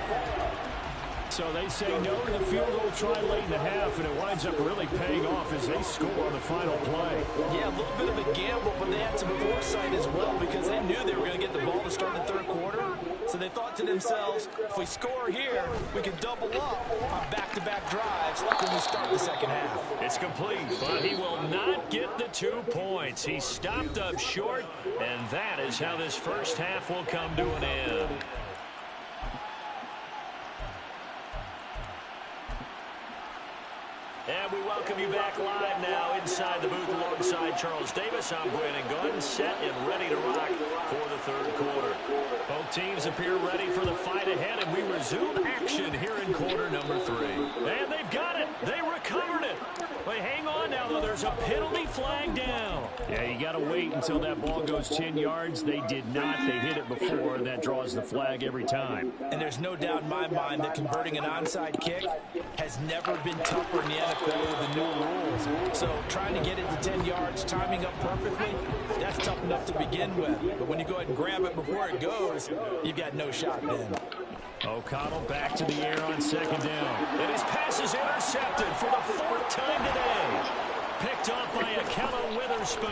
So they say no to the field goal try late in the half, and it winds up really paying off as they score on the final play. Yeah, a little bit of a gamble, but they had some foresight as well, because they knew they were going to get the ball to start the 3rd quarter. So they thought to themselves, if we score here, we can double up on back-to-back drives when we start the second half. It's complete, but he will not get the 2 points. He stopped up short, and that is how this first half will come to an end. And we welcome you back live now inside the booth alongside Charles Davis. I'm Brandon Gunn, set and ready to rock for the 3rd quarter. Both teams appear ready for the fight ahead, and we resume action here in quarter number 3. And they've got it. They recovered it. But hang on now, though. There's a penalty flag down. Yeah, you got to wait until that ball goes 10 yards. They did not. They hit it before, and that draws the flag every time. And there's no doubt in my mind that converting an onside kick has never been tougher in the NFL with the new rules. So trying to get it to 10 yards, timing up perfectly, that's tough enough to begin with. But when you go ahead and grab it before it goes, you've got no shot then. O'Connell back to the air on 2nd down. And his pass is intercepted for the 4th time today. Picked off by Akello Witherspoon.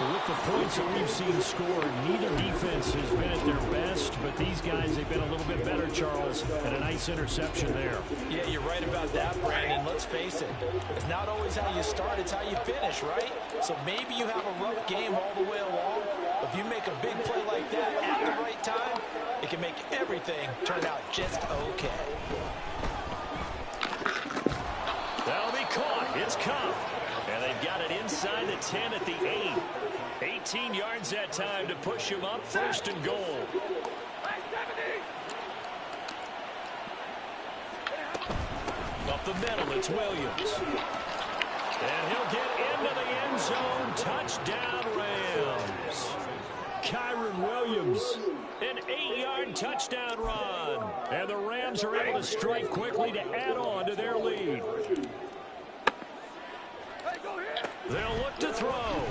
With the points that we've seen scored, neither defense has been at their best, but these guys, they've been a little bit better, Charles, and a nice interception there. Yeah, you're right about that, Brandon. Let's face it. It's not always how you start, it's how you finish, right? So maybe you have a rough game all the way along, but if you make a big play like that at the right time, it can make everything turn out just okay. That'll be caught. It's Cup. And they've got it inside the 10 at the 8. 18 yards that time to push him up, 1st and goal. Up the middle, it's Williams. And he'll get into the end zone. Touchdown, Rams. Kyron Williams, an 8-yard touchdown run. And the Rams are able to strike quickly to add on to their lead. They'll look to throw.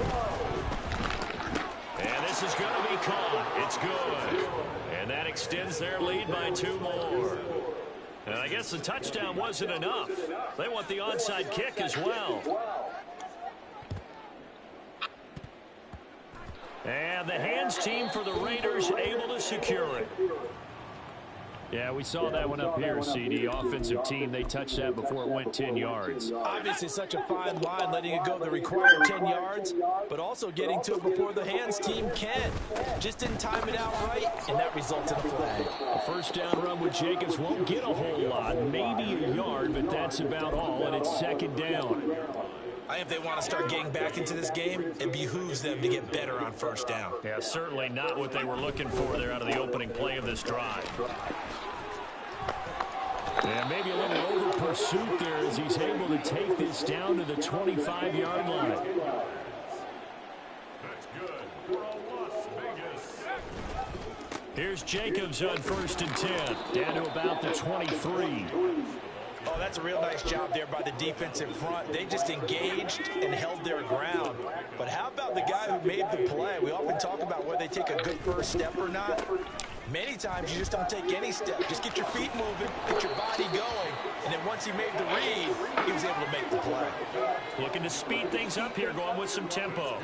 And this is going to be caught. It's good. And that extends their lead by 2 more. And I guess the touchdown wasn't enough. They want the onside kick as well. And the hands team for the Raiders able to secure it. Yeah, we saw that one up here, CD. Offensive team, they touched that before it went 10 yards. Obviously, such a fine line, letting it go the required 10 yards, but also getting to it before the hands team can. Just didn't time it out right, and that results in a flag. A 1st down run with Jacobs won't get a whole lot, maybe a yard, but that's about all, and it's 2nd down. I think if they want to start getting back into this game, it behooves them to get better on 1st down. Yeah, certainly not what they were looking for there out of the opening play of this drive. And maybe a little over pursuit there as he's able to take this down to the 25-yard line. That's good. Las Vegas. Here's Jacobs on 1st and 10, down to about the 23. Oh, that's a real nice job there by the defensive front. They just engaged and held their ground. But how about the guy who made the play? We often talk about whether they take a good first step or not. Many times you just don't take any step. Just get your feet moving, get your body going, and then once he made the read, he was able to make the play. Looking to speed things up here, going with some tempo.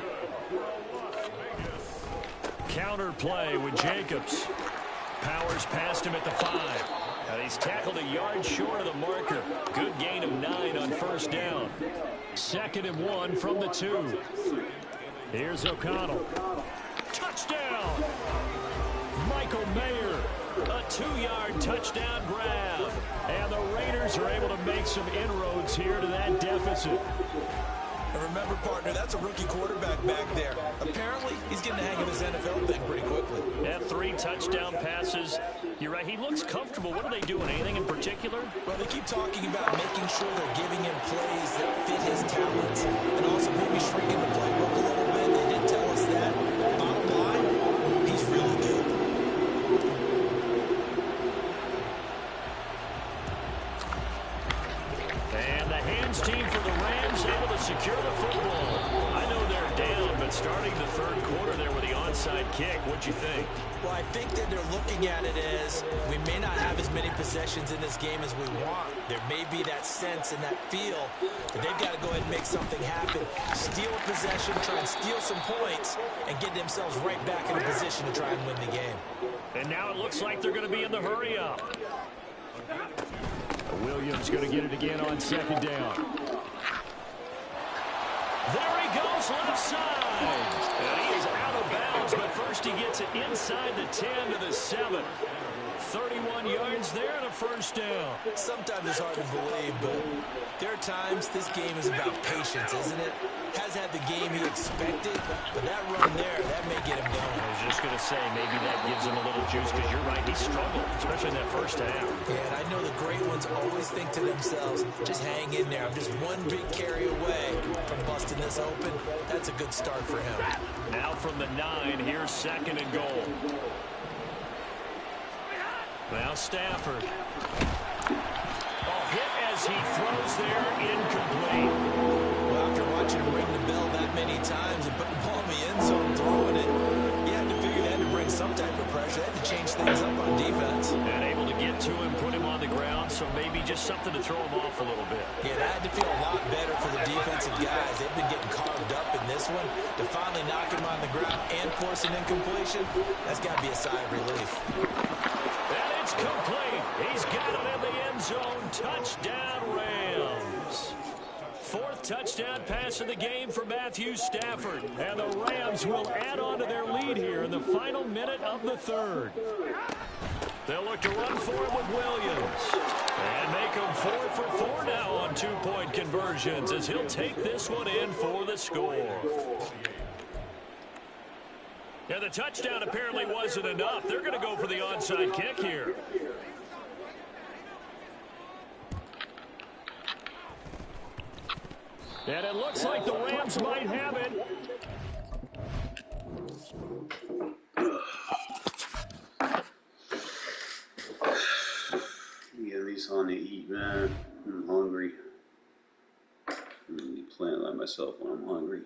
Counter play with Jacobs. Powers past him at the 5. He's tackled a yard short of the marker. Good gain of 9 on 1st down. 2nd and 1 from the 2. Here's O'Connell. Touchdown! Michael Mayer, a 2-yard touchdown grab. And the Raiders are able to make some inroads here to that deficit. And remember, partner, that's a rookie quarterback back there. Apparently, he's getting the hang of this NFL thing pretty quickly. Had 3 touchdown passes. You're right, he looks comfortable. What are they doing? Anything in particular? Well, they keep talking about making sure they're giving him plays that fit his talents and also maybe shrinking the playbook a little bit. They did tell us that. Bottom line, he's really good. And the hands team for the Rams able to secure the football. I know they're down, but starting the 3rd quarter there with the onside kick, what'd you think? Well, I think that they're looking at it as we may not have as many possessions in this game as we want. There may be that sense and that feel that they've got to go ahead and make something happen. Steal a possession, try and steal some points, and get themselves right back in a position to try and win the game. And now it looks like they're going to be in the hurry up. Williams going to get it again on 2nd down. There he goes, left side. And he is out of bounds, but first he gets it inside the 10 to the 7. 31 yards there and a 1st down. Sometimes it's hard to believe, but there are times this game is about patience, isn't it? Has had the game he expected, but that run there, that may get him going. I was just going to say, maybe that gives him a little juice, because you're right, he struggled, especially in that 1st half. Yeah, and I know the great ones always think to themselves, just hang in there. I'm just one big carry away from busting this open. That's a good start for him. Now from the 9, here's 2nd and goal. Now Stafford. Oh, hit as he throws there, incomplete. Well, after watching him ring the bell that many times and put the ball in the end zone throwing it, you had to figure they had to bring some type of pressure. They had to change things up on defense. And able to get to him, put him on the ground, so maybe just something to throw him off a little bit. Yeah, that had to feel a lot better for the defensive guys. They've been getting carved up in this this one, to finally knock him on the ground and force an incompletion, that's got to be a sigh of relief. And it's complete. He's got it in the end zone. Touchdown, Rams. Fourth touchdown pass of the game for Matthew Stafford. And the Rams will add on to their lead here in the final minute of the third. They'll look to run for him with Williams. And make him 4 for 4 now on two-point conversions as he'll take this one in for the score. And the touchdown apparently wasn't enough. They're going to go for the onside kick here. And it looks like the Rams might have it. Give me something to eat, man. I'm hungry. I'm gonna be playing like myself when I'm hungry.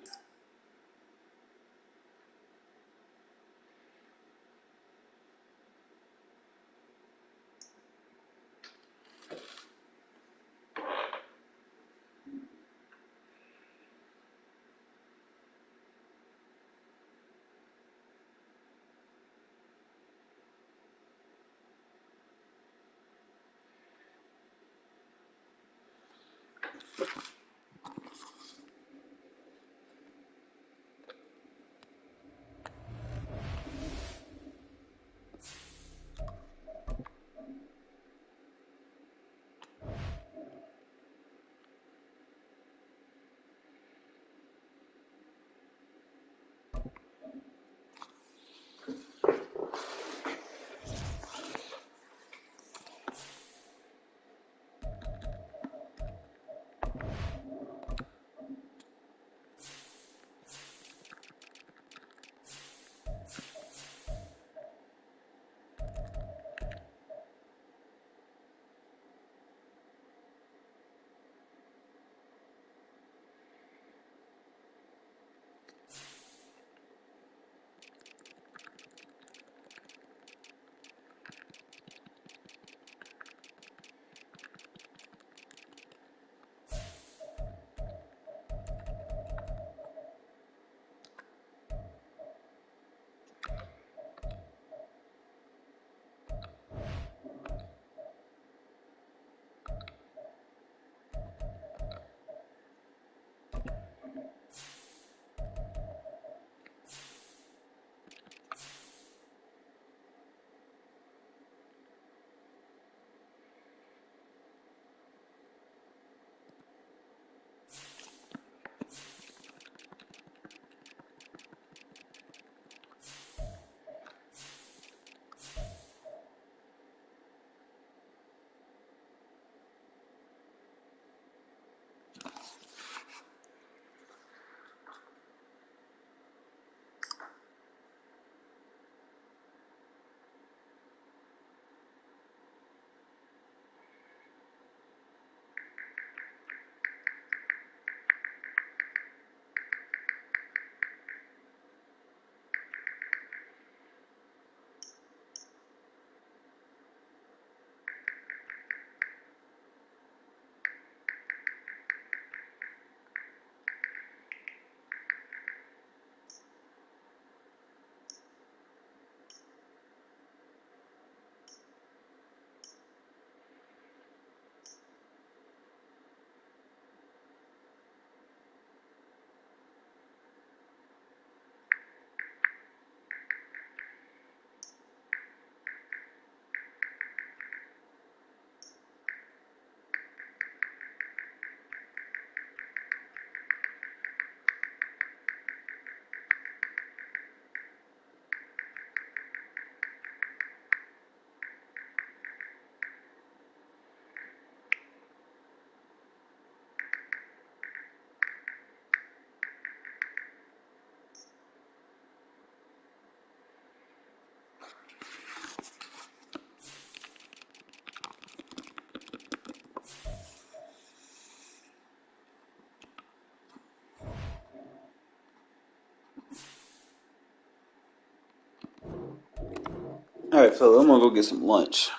Alright, fella, I'm gonna go get some lunch.